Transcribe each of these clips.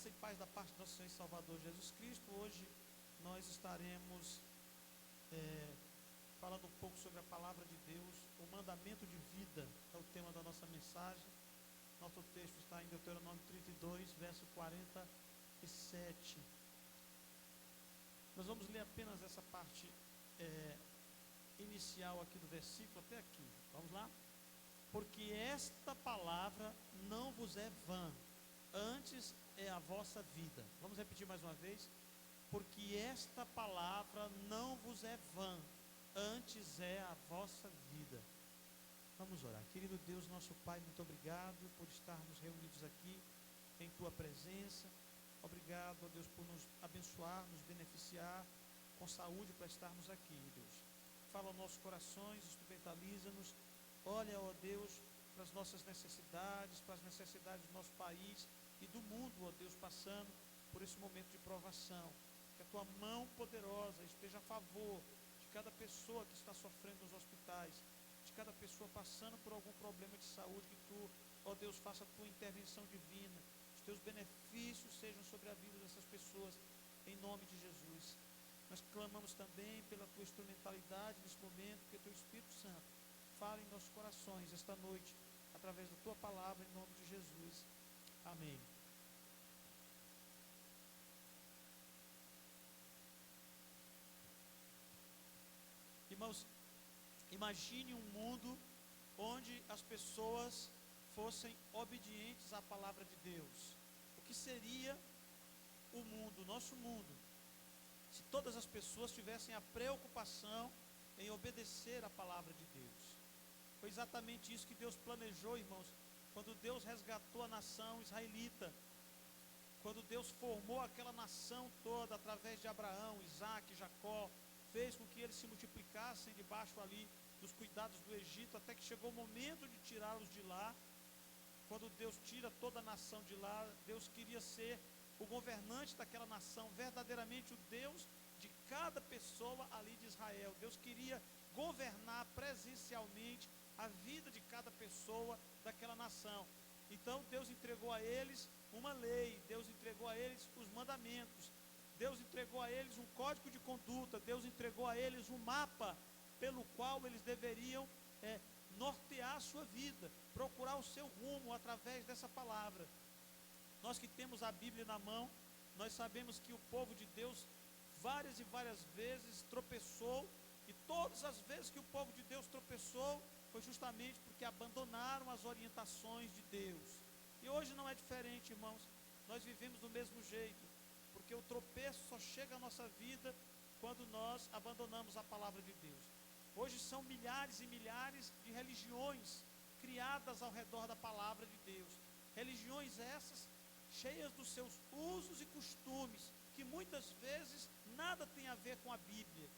Graça e paz da parte do nosso Senhor e Salvador Jesus Cristo. Hoje nós estaremos falando um pouco sobre a palavra de Deus. O mandamento de vida é o tema da nossa mensagem. Nosso texto está em Deuteronômio 32, verso 47. Nós vamos ler apenas essa parte inicial aqui do versículo até aqui. Vamos lá? Porque esta palavra não vos é vã, antes é a vossa vida. Vamos repetir mais uma vez? Porque esta palavra não vos é vã, antes é a vossa vida. Vamos orar. Querido Deus, nosso Pai, muito obrigado por estarmos reunidos aqui em Tua presença. Obrigado, ó Deus, por nos abençoar, nos beneficiar com saúde para estarmos aqui, Deus. Fala aos nossos corações, instrumentaliza-nos. Olha, ó Deus, para as nossas necessidades, para as necessidades do nosso país e do mundo, ó Deus, passando por esse momento de provação. Que a Tua mão poderosa esteja a favor de cada pessoa que está sofrendo nos hospitais, de cada pessoa passando por algum problema de saúde, que Tu, ó Deus, faça a Tua intervenção divina, os Teus benefícios sejam sobre a vida dessas pessoas, em nome de Jesus. Nós clamamos também pela Tua instrumentalidade nesse momento, que o Teu Espírito Santo fale em nossos corações esta noite, através da Tua palavra, em nome de Jesus. Amém. Irmãos, imagine um mundo onde as pessoas fossem obedientes à palavra de Deus. O que seria o mundo, o nosso mundo, se todas as pessoas tivessem a preocupação em obedecer à palavra de Deus? Foi exatamente isso que Deus planejou, irmãos, quando Deus resgatou a nação israelita, quando Deus formou aquela nação toda através de Abraão, Isaac, Jacó, fez com que eles se multiplicassem debaixo ali dos cuidados do Egito, até que chegou o momento de tirá-los de lá. Quando Deus tira toda a nação de lá, Deus queria ser o governante daquela nação, verdadeiramente o Deus de cada pessoa ali de Israel. Deus queria governar presencialmente a vida de cada pessoa daquela nação. Então Deus entregou a eles uma lei, Deus entregou a eles os mandamentos, Deus entregou a eles um código de conduta, Deus entregou a eles um mapa pelo qual eles deveriam nortear a sua vida, procurar o seu rumo através dessa palavra. Nós que temos a Bíblia na mão, nós sabemos que o povo de Deus várias e várias vezes tropeçou, e todas as vezes que o povo de Deus tropeçou, foi justamente porque abandonaram as orientações de Deus. E hoje não é diferente, irmãos. Nós vivemos do mesmo jeito, porque o tropeço só chega à nossa vida quando nós abandonamos a palavra de Deus. Hoje são milhares e milhares de religiões criadas ao redor da palavra de Deus. Religiões essas cheias dos seus usos e costumes, que muitas vezes nada tem a ver com a Bíblia.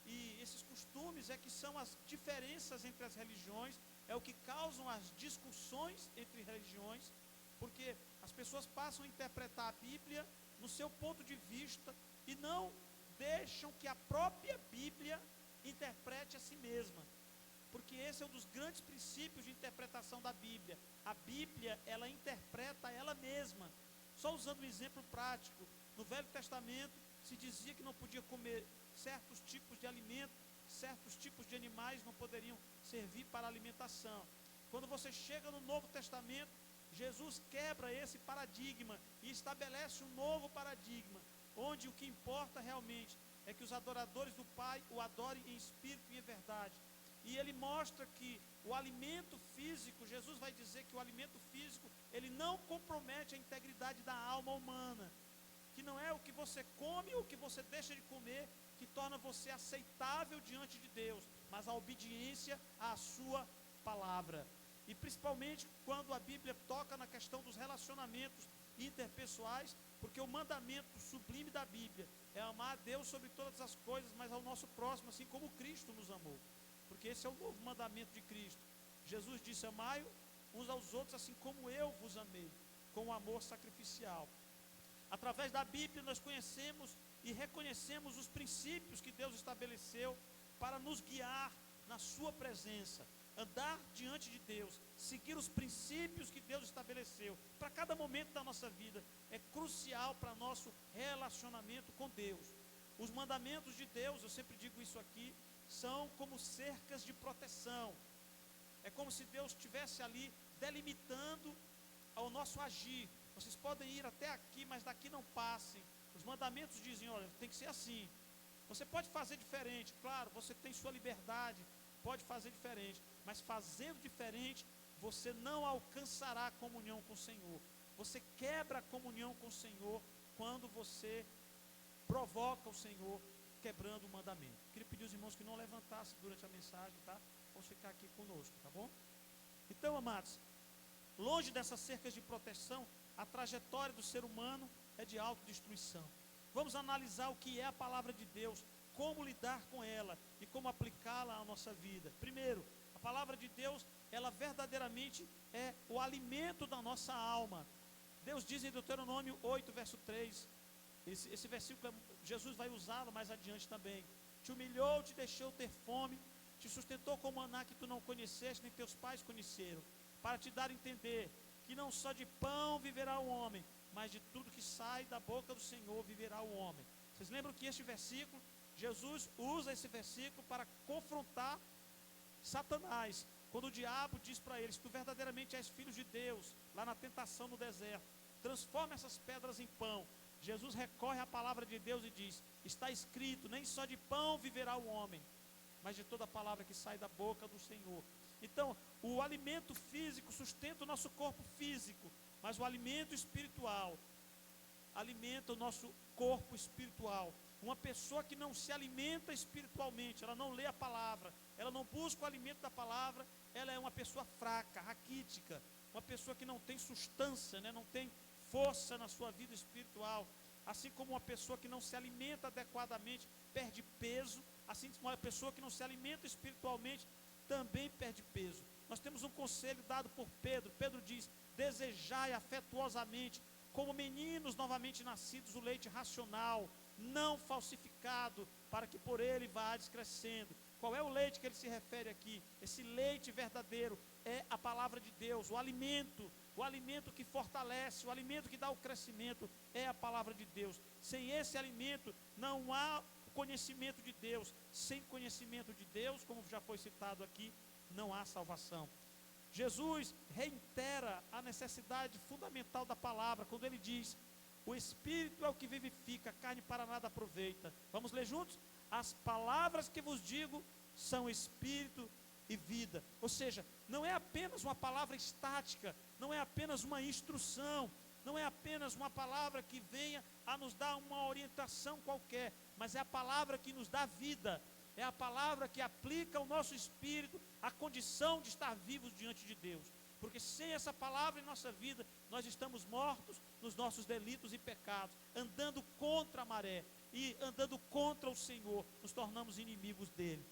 E esses costumes é que são as diferenças entre as religiões, é o que causam as discussões entre religiões, porque as pessoas passam a interpretar a Bíblia no seu ponto de vista e não deixam que a própria Bíblia interprete a si mesma, porque esse é um dos grandes princípios de interpretação da Bíblia. A Bíblia, ela interpreta ela mesma. Só usando um exemplo prático, no Velho Testamento se dizia que não podia comer certos tipos de alimento, certos tipos de animais não poderiam servir para alimentação. Quando você chega no Novo Testamento, Jesus quebra esse paradigma e estabelece um novo paradigma, onde o que importa realmente é que os adoradores do Pai o adorem em espírito e em verdade. E ele mostra que o alimento físico, Jesus vai dizer que o alimento físico, ele não compromete a integridade da alma humana, que não é o que você come ou o que você deixa de comer que torna você aceitável diante de Deus, mas a obediência à sua palavra. E principalmente quando a Bíblia toca na questão dos relacionamentos interpessoais, porque o mandamento sublime da Bíblia é amar a Deus sobre todas as coisas, mas ao nosso próximo, assim como Cristo nos amou. Porque esse é o novo mandamento de Cristo. Jesus disse: amai uns aos outros assim como eu vos amei, com o amor sacrificial. Através da Bíblia nós conhecemos e reconhecemos os princípios que Deus estabeleceu para nos guiar na sua presença. andar diante de Deus, seguir os princípios que Deus estabeleceu para cada momento da nossa vida, é crucial para nosso relacionamento com Deus. Os mandamentos de Deus, eu sempre digo isso aqui, são como cercas de proteção. É como se Deus estivesse ali delimitando ao nosso agir. Vocês podem ir até aqui, mas daqui não passem. Os mandamentos dizem, olha, tem que ser assim. Você pode fazer diferente, claro, você tem sua liberdade, pode fazer diferente, mas fazendo diferente, você não alcançará a comunhão com o Senhor. Você quebra a comunhão com o Senhor quando você provoca o Senhor quebrando o mandamento. Queria pedir aos irmãos que não levantassem durante a mensagem, tá? Vamos ficar aqui conosco, tá bom? Então, amados, longe dessas cercas de proteção, a trajetória do ser humano é de autodestruição. Vamos analisar o que é a palavra de Deus, como lidar com ela e como aplicá-la à nossa vida. Primeiro, a palavra de Deus, ela verdadeiramente é o alimento da nossa alma. Deus diz em Deuteronômio 8, verso 3, esse versículo, Jesus vai usá-lo mais adiante também. Te humilhou, te deixou ter fome, te sustentou com maná que tu não conheceste, nem teus pais conheceram, para te dar a entender que não só de pão viverá o homem, mas de tudo que sai da boca do Senhor viverá o homem. Vocês lembram que este versículo, Jesus usa esse versículo para confrontar Satanás, quando o diabo diz para ele, se tu verdadeiramente és filho de Deus, lá na tentação no deserto, transforma essas pedras em pão. Jesus recorre à palavra de Deus e diz, está escrito, nem só de pão viverá o homem, mas de toda a palavra que sai da boca do Senhor. Então, o alimento físico sustenta o nosso corpo físico, mas o alimento espiritual alimenta o nosso corpo espiritual. Uma pessoa que não se alimenta espiritualmente, ela não lê a palavra, ela não busca o alimento da palavra, ela é uma pessoa fraca, raquítica, uma pessoa que não tem substância, não tem força na sua vida espiritual. Assim como uma pessoa que não se alimenta adequadamente perde peso, assim como uma pessoa que não se alimenta espiritualmente também perde peso. Nós temos um conselho dado por Pedro. Pedro diz, desejai afetuosamente, como meninos novamente nascidos, o leite racional, não falsificado, para que por ele vá crescendo. Qual é o leite que ele se refere aqui? Esse leite verdadeiro é a palavra de Deus, o alimento que fortalece, o alimento que dá o crescimento é a palavra de Deus. Sem esse alimento não há conhecimento de Deus. Sem conhecimento de Deus, como já foi citado aqui, não há salvação. Jesus reitera a necessidade fundamental da palavra, quando ele diz, o Espírito é o que vivifica, a carne para nada aproveita. Vamos ler juntos? As palavras que vos digo são Espírito e vida. Ou seja, não é apenas uma palavra estática, não é apenas uma instrução, não é apenas uma palavra que venha a nos dar uma orientação qualquer, mas é a palavra que nos dá vida, é a palavra que aplica ao nosso espírito a condição de estar vivos diante de Deus. Porque sem essa palavra em nossa vida, nós estamos mortos nos nossos delitos e pecados, andando contra a maré e andando contra o Senhor, nos tornamos inimigos dele.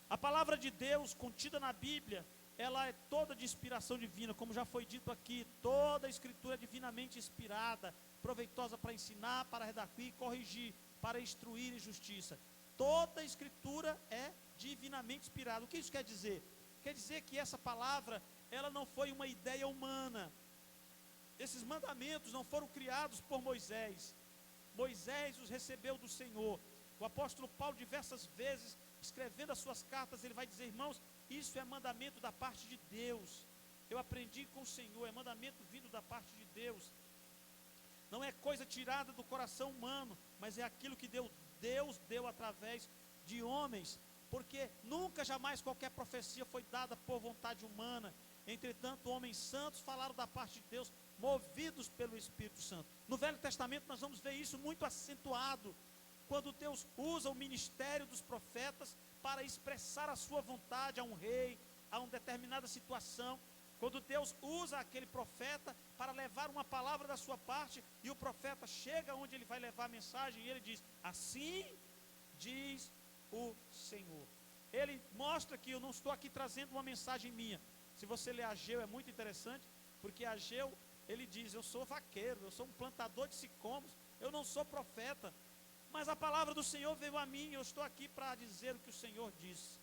A palavra de Deus contida na Bíblia, ela é toda de inspiração divina, como já foi dito aqui, toda a escritura é divinamente inspirada, proveitosa para ensinar, para redarguir, corrigir, para instruir em justiça. Toda a escritura é divinamente inspirada. O que isso quer dizer? Quer dizer que essa palavra, ela não foi uma ideia humana. Esses mandamentos não foram criados por Moisés. Moisés os recebeu do Senhor. O apóstolo Paulo, diversas vezes, escrevendo as suas cartas, ele vai dizer, irmãos, isso é mandamento da parte de Deus. Eu aprendi com o Senhor, é mandamento vindo da parte de Deus. Não é coisa tirada do coração humano, mas é aquilo que Deus deu através de homens, porque nunca, jamais qualquer profecia foi dada por vontade humana. Entretanto, homens santos falaram da parte de Deus, movidos pelo Espírito Santo. No Velho Testamento nós vamos ver isso muito acentuado, quando Deus usa o ministério dos profetas para expressar a sua vontade a um rei, a uma determinada situação. Quando Deus usa aquele profeta para levar uma palavra da sua parte, e o profeta chega onde ele vai levar a mensagem, e ele diz, assim diz o Senhor. Ele mostra que eu não estou aqui trazendo uma mensagem minha. Se você ler Ageu, é muito interessante, porque Ageu, ele diz, eu sou vaqueiro, eu sou um plantador de sicômoros, eu não sou profeta, mas a palavra do Senhor veio a mim, eu estou aqui para dizer o que o Senhor disse,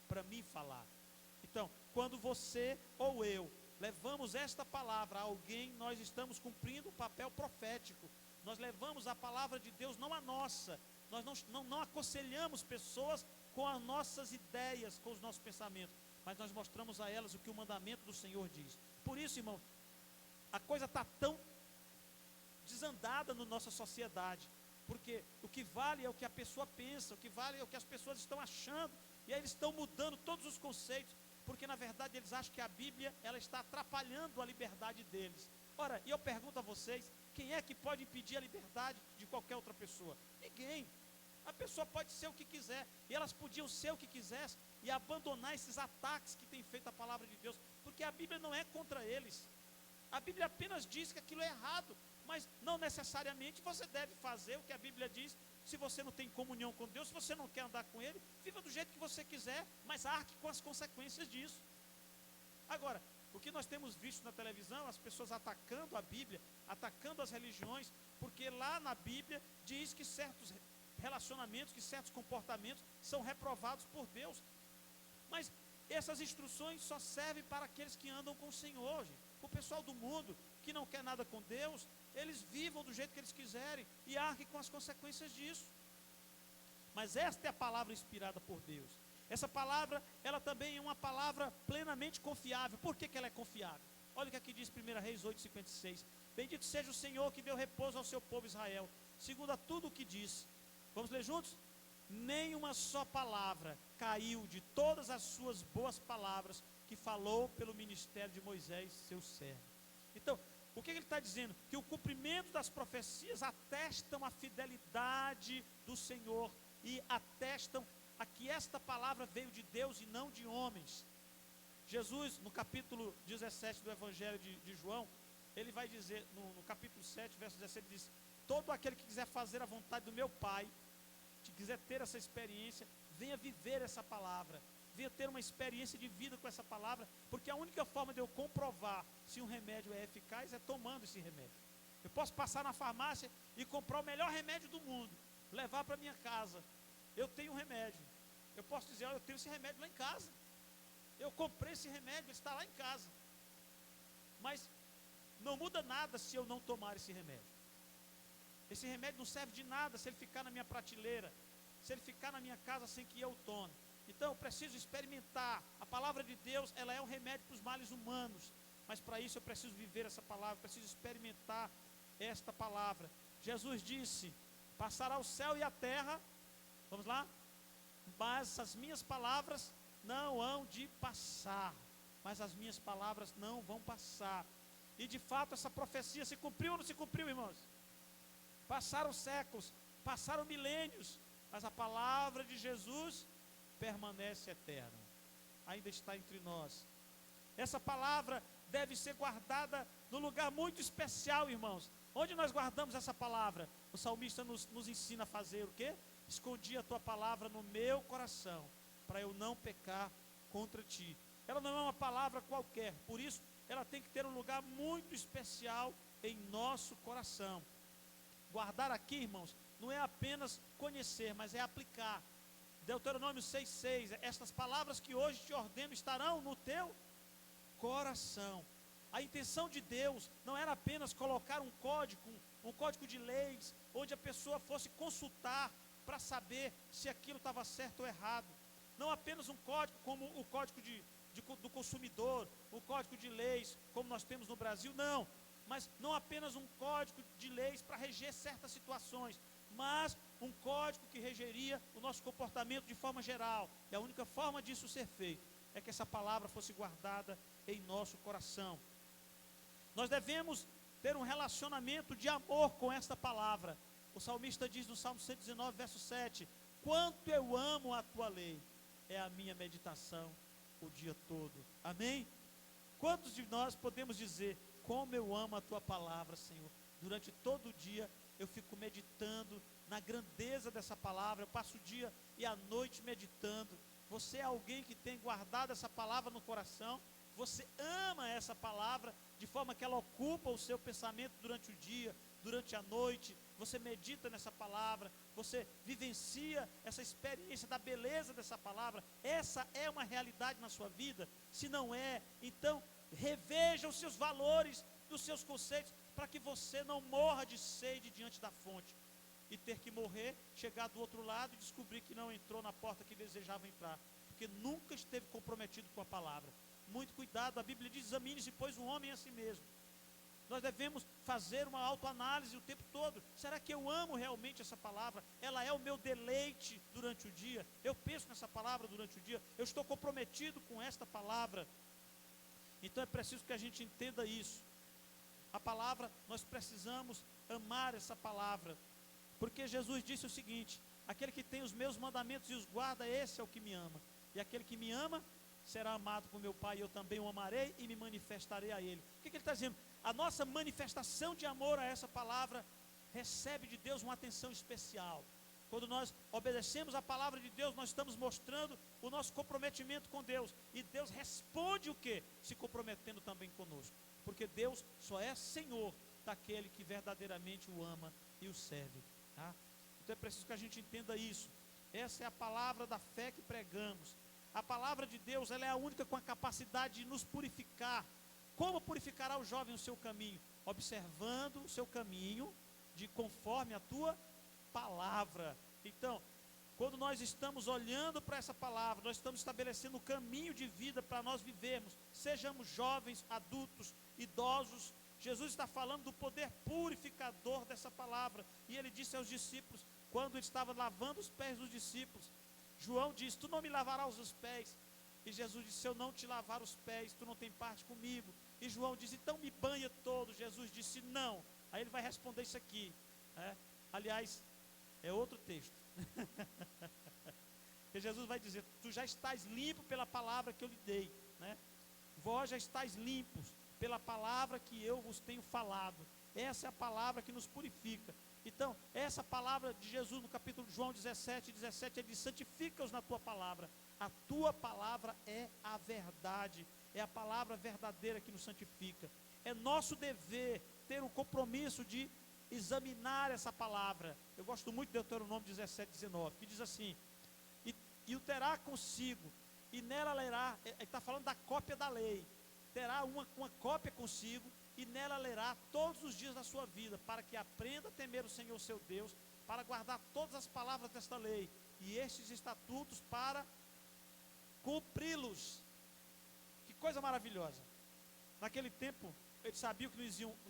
para mim falar. quando você ou eu levamos esta palavra a alguém, nós estamos cumprindo um papel profético. Nós levamos a palavra de Deus, não a nossa. Nós não aconselhamos pessoas com as nossas ideias, com os nossos pensamentos, mas nós mostramos a elas o que o mandamento do Senhor diz. Por isso, irmão, a coisa está tão desandada na nossa sociedade, porque o que vale é o que a pessoa pensa, o que vale é o que as pessoas estão achando, e aí eles estão mudando todos os conceitos, porque na verdade eles acham que a Bíblia, ela está atrapalhando a liberdade deles. Ora, e eu pergunto a vocês, quem é que pode impedir a liberdade de qualquer outra pessoa? Ninguém. A pessoa pode ser o que quiser, e elas podiam ser o que quisessem, e abandonar esses ataques que tem feito a palavra de Deus, porque a Bíblia não é contra eles. A Bíblia apenas diz que aquilo é errado, mas não necessariamente você deve fazer o que a Bíblia diz. Se você não tem comunhão com Deus, se você não quer andar com Ele, viva do jeito que você quiser, mas arque com as consequências disso. Agora, o que nós temos visto na televisão, as pessoas atacando a Bíblia, atacando as religiões, porque lá na Bíblia diz que certos relacionamentos, que certos comportamentos são reprovados por Deus. Mas essas instruções só servem para aqueles que andam com o Senhor, gente. O pessoal do mundo, que não quer nada com Deus, eles vivam do jeito que eles quiserem e arquem com as consequências disso. Mas esta é a palavra inspirada por Deus. Essa palavra, ela também é uma palavra plenamente confiável. Por que ela é confiável? Olha o que aqui diz 1 Reis 8,56. Bendito seja o Senhor que deu repouso ao seu povo Israel, segundo a tudo o que disse. Vamos ler juntos? Nem uma só palavra caiu de todas as suas boas palavras que falou pelo ministério de Moisés, seu servo. Então, o que ele está dizendo? Que o cumprimento das profecias atestam a fidelidade do Senhor e atestam a que esta palavra veio de Deus e não de homens. Jesus, no capítulo 17 do Evangelho de João, ele vai dizer, no capítulo 7, verso 17, ele diz: todo aquele que quiser fazer a vontade do meu Pai, que quiser ter essa experiência, venha viver essa palavra, venha ter uma experiência de vida com essa palavra, porque a única forma de eu comprovar se um remédio é eficaz é tomando esse remédio. Eu posso passar na farmácia e comprar o melhor remédio do mundo, levar para minha casa. Eu tenho um remédio. Eu posso dizer: eu tenho esse remédio lá em casa. Eu comprei esse remédio, ele está lá em casa. Mas não muda nada se eu não tomar esse remédio. Esse remédio não serve de nada se ele ficar na minha prateleira, se ele ficar na minha casa sem que eu tome. Então eu preciso experimentar. A palavra de Deus, ela é um remédio para os males humanos, mas para isso eu preciso viver essa palavra, preciso experimentar esta palavra. Jesus disse: passará o céu e a terra, vamos lá, mas as minhas palavras não hão de passar. Mas as minhas palavras não vão passar. E de fato essa profecia se cumpriu ou não se cumpriu, irmãos? Passaram séculos, passaram milênios, mas a palavra de Jesus permanece eterna, ainda está entre nós. Essa palavra deve ser guardada num lugar muito especial, irmãos. Onde nós guardamos essa palavra? O salmista nos ensina a fazer o quê? Escondi a tua palavra no meu coração, para eu não pecar contra ti. Ela não é uma palavra qualquer, por isso ela tem que ter um lugar muito especial em nosso coração. Guardar aqui, irmãos, não é apenas conhecer, mas é aplicar. Deuteronômio 6,6, estas palavras que hoje te ordeno estarão no teu coração. A intenção de Deus não era apenas colocar um código de leis, onde a pessoa fosse consultar para saber se aquilo estava certo ou errado. Não apenas um código como o código do consumidor, o código de leis como nós temos no Brasil, não. Mas não apenas um código de leis para reger certas situações, mas um código que regeria o nosso comportamento de forma geral. E a única forma disso ser feito é que essa palavra fosse guardada em nosso coração. Nós devemos ter um relacionamento de amor com esta palavra. O salmista diz no Salmo 119, verso 7: quanto eu amo a tua lei, é a minha meditação o dia todo. Amém? Quantos de nós podemos dizer: como eu amo a tua palavra, Senhor? Durante todo o dia eu fico meditando na grandeza dessa palavra, eu passo o dia e a noite meditando. Você é alguém que tem guardado essa palavra no coração? Você ama essa palavra de forma que ela ocupa o seu pensamento durante o dia, durante durante a noite, você medita nessa palavra, você vivencia essa experiência da beleza dessa palavra. Essa é uma realidade na sua vida? Se não é, então reveja os seus valores, os seus conceitos, para que você não morra de sede diante da fonte e ter que morrer, chegar do outro lado e descobrir que não entrou na porta que desejava entrar, porque nunca esteve comprometido com a palavra. Muito cuidado, a Bíblia diz: examine-se, pois, o homem a si mesmo. Nós devemos fazer uma autoanálise o tempo todo. Será que eu amo realmente essa palavra? Ela é o meu deleite durante o dia? Eu penso nessa palavra durante o dia? Eu estou comprometido com esta palavra? Então é preciso que a gente entenda isso. A palavra, nós precisamos amar essa palavra, porque Jesus disse o seguinte: aquele que tem os meus mandamentos e os guarda, esse é o que me ama, e aquele que me ama será amado por meu Pai, e eu também o amarei e me manifestarei a ele. O que ele está dizendo? A nossa manifestação de amor a essa palavra recebe de Deus uma atenção especial. Quando nós obedecemos a palavra de Deus, nós estamos mostrando o nosso comprometimento com Deus, e Deus responde o quê? Se comprometendo também conosco, porque Deus só é Senhor daquele que verdadeiramente o ama e o serve, tá? Então é preciso que a gente entenda isso. Essa é a palavra da fé que pregamos. A palavra de Deus, ela é a única com a capacidade de nos purificar. Como purificará o jovem o seu caminho? Observando o seu caminho de conforme a tua palavra. Então, quando nós estamos olhando para essa palavra, nós estamos estabelecendo o caminho de vida para nós vivermos, sejamos jovens, adultos, idosos. Jesus está falando do poder purificador dessa palavra, e ele disse aos discípulos, quando ele estava lavando os pés dos discípulos, João disse: tu não me lavarás os pés. E Jesus disse: se eu não te lavar os pés, tu não tem parte comigo. E João disse: então me banha todo. Jesus disse: não. Aí ele vai responder isso aqui, aliás, é outro texto. Porque Jesus vai dizer: tu já estás limpo pela palavra que eu lhe dei, vós já estáis limpos pela palavra que eu vos tenho falado. Essa é a palavra que nos purifica. Então, essa palavra de Jesus no capítulo de João 17, ele diz: santifica-os na tua palavra. A tua palavra é a verdade, é a palavra verdadeira que nos santifica. É nosso dever ter o compromisso de examinar essa palavra. Eu gosto muito de Deuteronômio 17, 19, que diz assim: e o terá consigo, e nela lerá. Ele está falando da cópia da lei. Terá uma cópia consigo, e nela lerá todos os dias da sua vida, para que aprenda a temer o Senhor seu Deus, para guardar todas as palavras desta lei, e estes estatutos para cumpri-los. Que coisa maravilhosa. Naquele tempo, eles sabiam que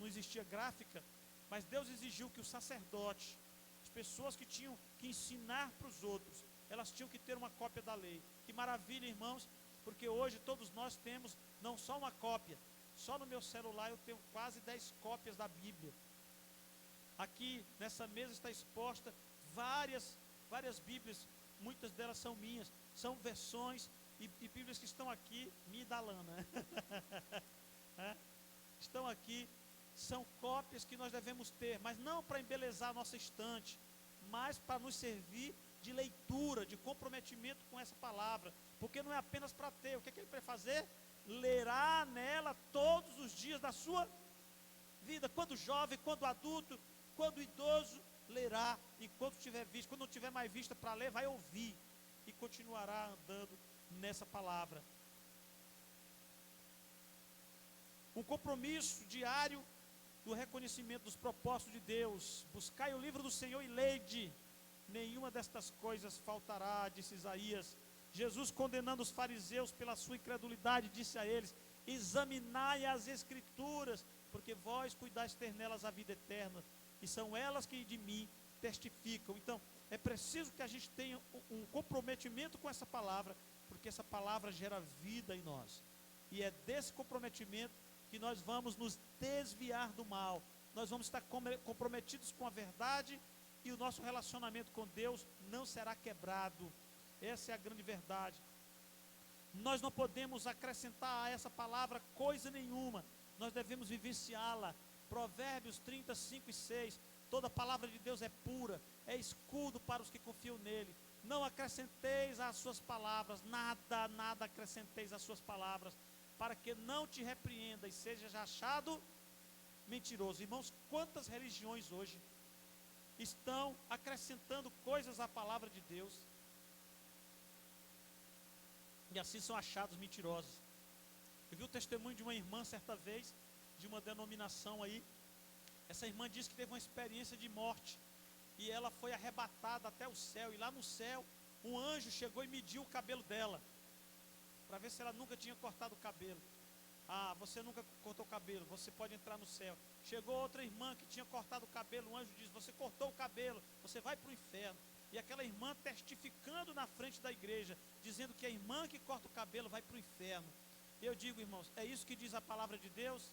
não existia gráfica, mas Deus exigiu que o sacerdote, as pessoas que tinham que ensinar para os outros, elas tinham que ter uma cópia da lei. Que maravilha, irmãos, porque hoje todos nós temos não só uma cópia. Só no meu celular eu tenho quase 10 cópias da Bíblia. Aqui nessa mesa está exposta várias Bíblias, muitas delas são minhas, são versões e Bíblias que estão aqui, minha e da Lana, estão aqui, são cópias que nós devemos ter, mas não para embelezar a nossa estante, mas para nos servir de leitura, de comprometimento com essa palavra, porque não é apenas para ter. O que ele vai fazer? Lerá nela todos os dias da sua vida, quando jovem, quando adulto, quando idoso, lerá, enquanto tiver visto. Quando não tiver mais vista para ler, vai ouvir, e continuará andando nessa palavra. Um compromisso diário do reconhecimento dos propósitos de Deus. Buscai o livro do Senhor e lede, nenhuma destas coisas faltará, disse Isaías. Jesus, condenando os fariseus pela sua incredulidade, disse a eles: examinai as Escrituras, porque vós cuidais ter nelas a vida eterna, e são elas que de mim testificam. Então, é preciso que a gente tenha um comprometimento com essa palavra, porque essa palavra gera vida em nós, e é desse comprometimento que nós vamos nos desviar do mal. Nós vamos estar comprometidos com a verdade, e o nosso relacionamento com Deus não será quebrado. Essa é a grande verdade. Nós não podemos acrescentar a essa palavra coisa nenhuma, nós devemos vivenciá-la. Provérbios 35 e 6, toda palavra de Deus é pura, é escudo para os que confiam nele. Não acrescenteis às suas palavras, nada acrescenteis às suas palavras, para que não te repreenda e sejas achado mentiroso. Irmãos, quantas religiões hoje estão acrescentando coisas à palavra de Deus, e assim são achados mentirosos. Eu vi o testemunho de uma irmã certa vez, de uma denominação aí. Essa irmã disse que teve uma experiência de morte, e ela foi arrebatada até o céu, e lá no céu, um anjo chegou e mediu o cabelo dela, para ver se ela nunca tinha cortado o cabelo. Ah, você nunca cortou o cabelo, você pode entrar no céu. Chegou outra irmã que tinha cortado o cabelo, o anjo disse, você cortou o cabelo, você vai para o inferno. E aquela irmã testificando na frente da igreja, dizendo que a irmã que corta o cabelo vai para o inferno. E eu digo, irmãos, é isso que diz a palavra de Deus?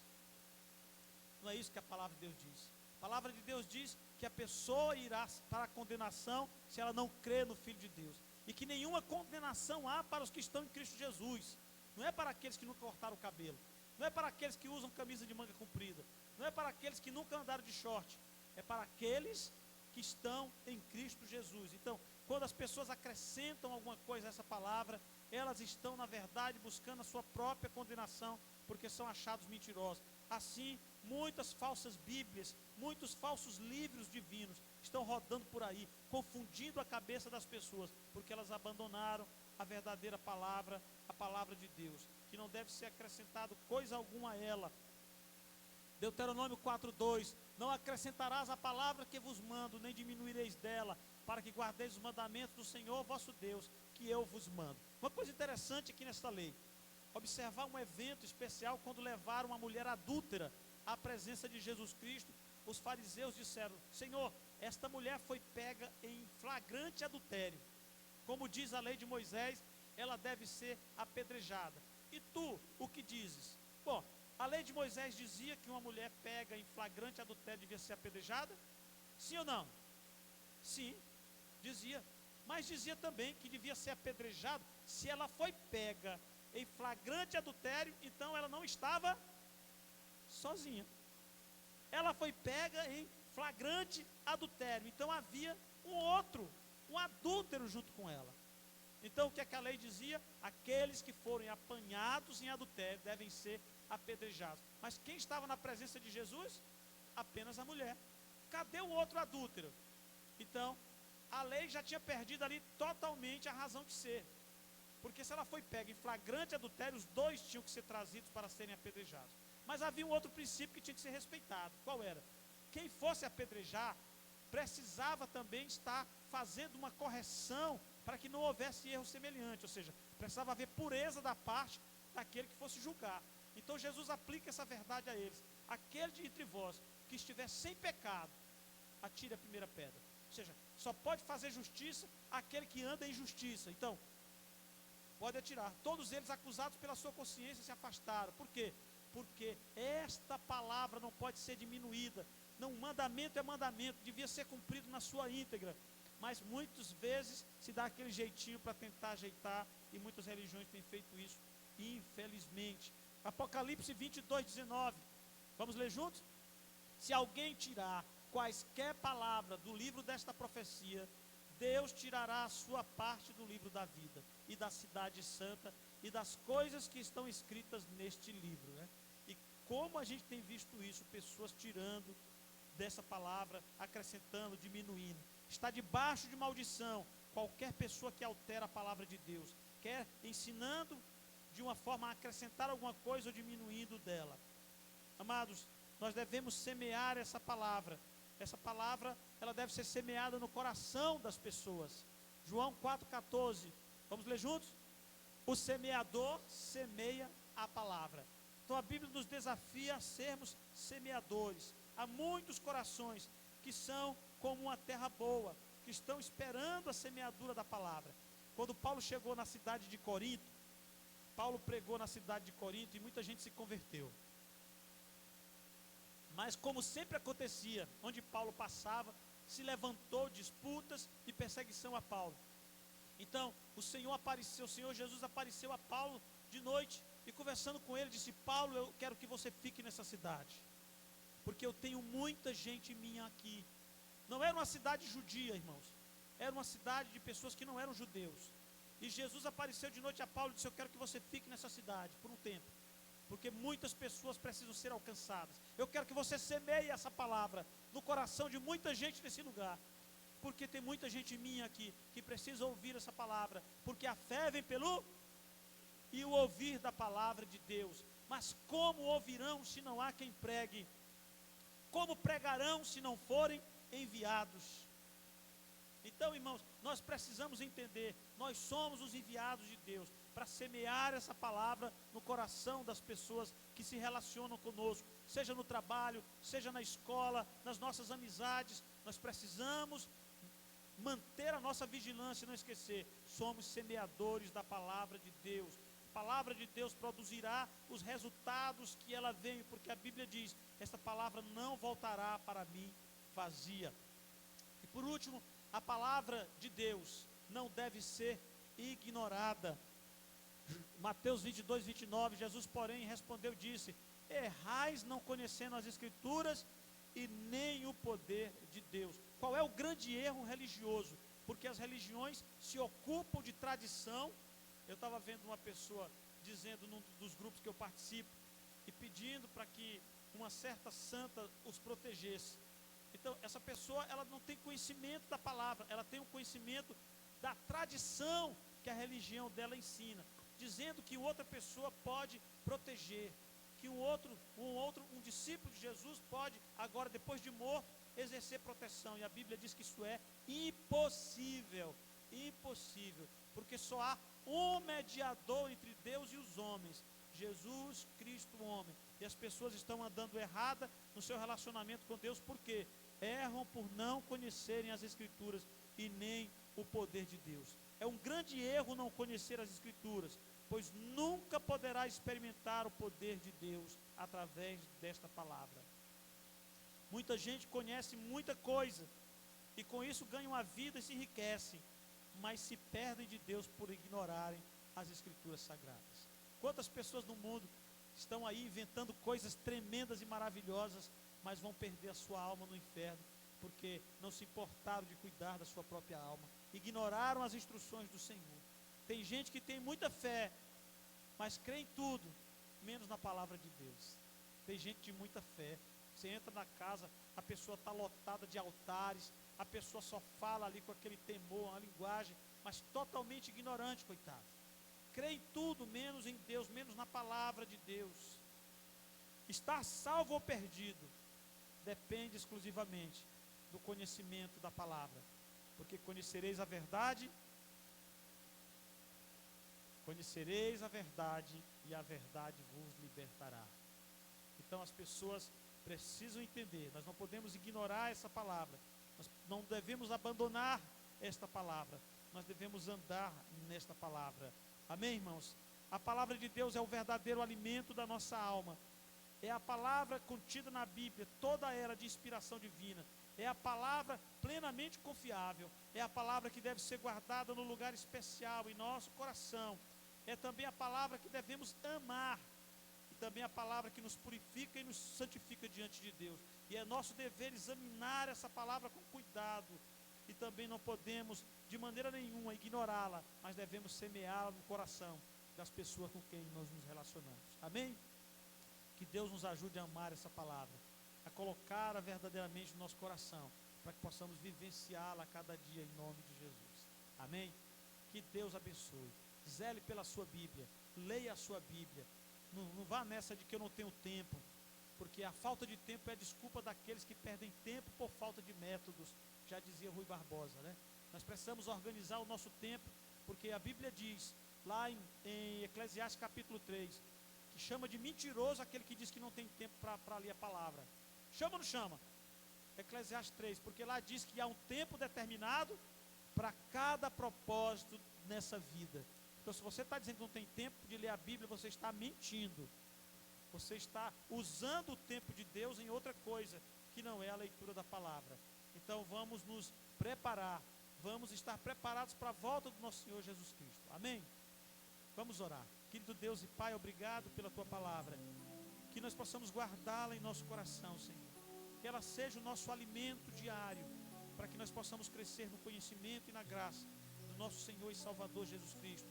Não é isso que a palavra de Deus diz. A palavra de Deus diz que a pessoa irá para a condenação se ela não crê no Filho de Deus. E que nenhuma condenação há para os que estão em Cristo Jesus. Não é para aqueles que nunca cortaram o cabelo. Não é para aqueles que usam camisa de manga comprida. Não é para aqueles que nunca andaram de short. É para aqueles que estão em Cristo Jesus. Então, quando as pessoas acrescentam alguma coisa a essa palavra, elas estão, na verdade, buscando a sua própria condenação, porque são achados mentirosos. Assim, muitas falsas bíblias, muitos falsos livros divinos estão rodando por aí, confundindo a cabeça das pessoas, porque elas abandonaram a verdadeira palavra, a palavra de Deus, que não deve ser acrescentado coisa alguma a ela. Deuteronômio 4:2, não acrescentarás a palavra que vos mando, nem diminuireis dela, para que guardeis os mandamentos do Senhor vosso Deus, que eu vos mando. Uma coisa interessante aqui nesta lei, observar um evento especial quando levaram uma mulher adúltera à presença de Jesus Cristo. Os fariseus disseram, Senhor, esta mulher foi pega em flagrante adultério. Como diz a lei de Moisés, ela deve ser apedrejada. E tu, o que dizes? Bom, a lei de Moisés dizia que uma mulher pega em flagrante adultério devia ser apedrejada? Sim ou não? Sim, dizia. Mas dizia também que devia ser apedrejada se ela foi pega em flagrante adultério, então ela não estava sozinha. Ela foi pega em flagrante adultério, então havia um adúltero junto com ela. Então o que é que a lei dizia? Aqueles que forem apanhados em adultério devem ser apedrejados. Mas quem estava na presença de Jesus? Apenas a mulher. Cadê o outro adúltero? Então, a lei já tinha perdido ali totalmente a razão de ser. Porque se ela foi pega em flagrante adultério, os dois tinham que ser trazidos para serem apedrejados. Mas havia um outro princípio que tinha que ser respeitado. Qual era? Quem fosse apedrejar, precisava também estar fazendo uma correção para que não houvesse erro semelhante. Ou seja, precisava haver pureza da parte daquele que fosse julgar. Então Jesus aplica essa verdade a eles. Aquele de entre vós que estiver sem pecado, atire a primeira pedra. Ou seja, só pode fazer justiça aquele que anda em justiça. Então, pode atirar. Todos eles acusados pela sua consciência se afastaram. Por quê? Porque esta palavra não pode ser diminuída. Não, mandamento é mandamento, devia ser cumprido na sua íntegra. Mas muitas vezes se dá aquele jeitinho para tentar ajeitar, e muitas religiões têm feito isso, infelizmente. Apocalipse 22:19. Vamos ler juntos? Se alguém tirar quaisquer palavras do livro desta profecia, Deus tirará a sua parte do livro da vida, e da cidade santa, e das coisas que estão escritas neste livro, né? E como a gente tem visto isso, pessoas tirando dessa palavra, acrescentando, diminuindo. Está debaixo de maldição qualquer pessoa que altera a palavra de Deus, quer ensinando de uma forma a acrescentar alguma coisa ou diminuindo dela. Amados, nós devemos semear essa palavra. Essa palavra, ela deve ser semeada no coração das pessoas. João 4,14, vamos ler juntos? O semeador semeia a palavra. Então a Bíblia nos desafia a sermos semeadores. Há muitos corações que são como uma terra boa, que estão esperando a semeadura da palavra. Quando Paulo chegou na cidade de Corinto, Paulo pregou na cidade de Corinto e muita gente se converteu. Mas como sempre acontecia, onde Paulo passava, se levantou disputas e perseguição a Paulo. Então, o Senhor Jesus apareceu a Paulo de noite e conversando com ele, disse, Paulo, eu quero que você fique nessa cidade, porque eu tenho muita gente minha aqui. Não era uma cidade judia, irmãos, era uma cidade de pessoas que não eram judeus. E Jesus apareceu de noite a Paulo e disse, eu quero que você fique nessa cidade por um tempo. porque muitas pessoas precisam ser alcançadas. Eu quero que você semeie essa palavra no coração de muita gente nesse lugar, porque tem muita gente minha aqui que precisa ouvir essa palavra, porque a fé vem pelo e o ouvir da palavra de Deus. Mas como ouvirão se não há quem pregue? Como pregarão se não forem enviados? Então, irmãos, nós precisamos entender, nós somos os enviados de Deus para semear essa palavra no coração das pessoas que se relacionam conosco, seja no trabalho, seja na escola, nas nossas amizades. Nós precisamos manter a nossa vigilância e não esquecer, somos semeadores da palavra de Deus. A palavra de Deus produzirá os resultados que ela veio, porque a Bíblia diz, esta palavra não voltará para mim vazia. E por último, a palavra de Deus não deve ser ignorada. Mateus 22, 29, Jesus, porém, respondeu e disse: errais não conhecendo as Escrituras e nem o poder de Deus. Qual é o grande erro religioso? Porque as religiões se ocupam de tradição. Eu estava vendo uma pessoa dizendo num dos grupos que eu participo e pedindo para que uma certa santa os protegesse. Então, essa pessoa, ela não tem conhecimento da palavra, ela tem um conhecimento da tradição que a religião dela ensina, dizendo que outra pessoa pode proteger, que um discípulo de Jesus pode, agora, depois de morto, exercer proteção. E a Bíblia diz que isso é impossível, impossível, porque só há um mediador entre Deus e os homens, Jesus Cristo, o homem. E as pessoas estão andando errada no seu relacionamento com Deus, porque erram por não conhecerem as Escrituras e nem o poder de Deus. É um grande erro não conhecer as Escrituras, pois nunca poderá experimentar o poder de Deus através desta palavra. Muita gente conhece muita coisa e com isso ganham a vida e se enriquecem, mas se perdem de Deus por ignorarem as Escrituras sagradas. Quantas pessoas no mundo estão aí inventando coisas tremendas e maravilhosas, mas vão perder a sua alma no inferno, porque não se importaram de cuidar da sua própria alma, ignoraram as instruções do Senhor. Tem gente que tem muita fé, mas crê em tudo, menos na palavra de Deus. Tem gente de muita fé, você entra na casa, a pessoa está lotada de altares, a pessoa só fala ali com aquele temor, uma linguagem, mas totalmente ignorante, coitado. Crê em tudo, menos em Deus, menos na palavra de Deus. Estar salvo ou perdido depende exclusivamente do conhecimento da palavra, porque conhecereis a verdade e a verdade vos libertará. Então as pessoas precisam entender, nós não podemos ignorar essa palavra, nós não devemos abandonar esta palavra, nós devemos andar nesta palavra. Amém, irmãos? A palavra de Deus é o verdadeiro alimento da nossa alma. É a palavra contida na Bíblia, toda ela de inspiração divina. É a palavra plenamente confiável. É a palavra que deve ser guardada no lugar especial em nosso coração. É também a palavra que devemos amar. E também a palavra que nos purifica e nos santifica diante de Deus. E é nosso dever examinar essa palavra com cuidado. E também não podemos, de maneira nenhuma, ignorá-la, mas devemos semeá-la no coração das pessoas com quem nós nos relacionamos. Amém? Que Deus nos ajude a amar essa palavra, a colocá-la verdadeiramente no nosso coração, para que possamos vivenciá-la a cada dia em nome de Jesus. Amém? Que Deus abençoe. Zele pela sua Bíblia, leia a sua Bíblia. Não vá nessa de que eu não tenho tempo, porque a falta de tempo é a desculpa daqueles que perdem tempo por falta de métodos, já dizia Rui Barbosa, né? Nós precisamos organizar o nosso tempo, porque a Bíblia diz, lá em Eclesiastes capítulo 3, que chama de mentiroso aquele que diz que não tem tempo para ler a palavra. Chama ou não chama? Eclesiastes 3, porque lá diz que há um tempo determinado para cada propósito nessa vida. Então, se você está dizendo que não tem tempo de ler a Bíblia, você está mentindo. Você está usando o tempo de Deus em outra coisa, que não é a leitura da palavra. Então, vamos nos preparar, vamos estar preparados para a volta do nosso Senhor Jesus Cristo. Amém? Vamos orar. Querido Deus e Pai, obrigado pela Tua palavra. Que nós possamos guardá-la em nosso coração, Senhor. Que ela seja o nosso alimento diário, para que nós possamos crescer no conhecimento e na graça do nosso Senhor e Salvador Jesus Cristo.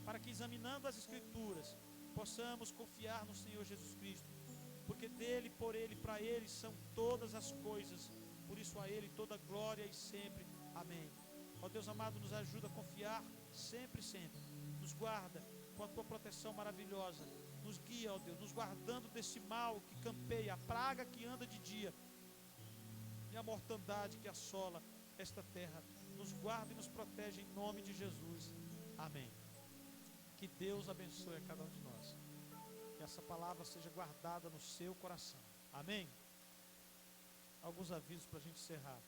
Para que, examinando as Escrituras, possamos confiar no Senhor Jesus Cristo, porque dele, por ele, para ele são todas as coisas, por isso a ele toda glória e sempre, amém. Ó Deus amado, nos ajuda a confiar sempre, sempre, nos guarda com a tua proteção maravilhosa, nos guia, ó Deus, nos guardando desse mal que campeia, a praga que anda de dia e a mortandade que assola esta terra. Nos guarda e nos protege em nome de Jesus, amém. Que Deus abençoe a cada um de nós, que essa palavra seja guardada no seu coração, amém. Alguns avisos para a gente encerrar.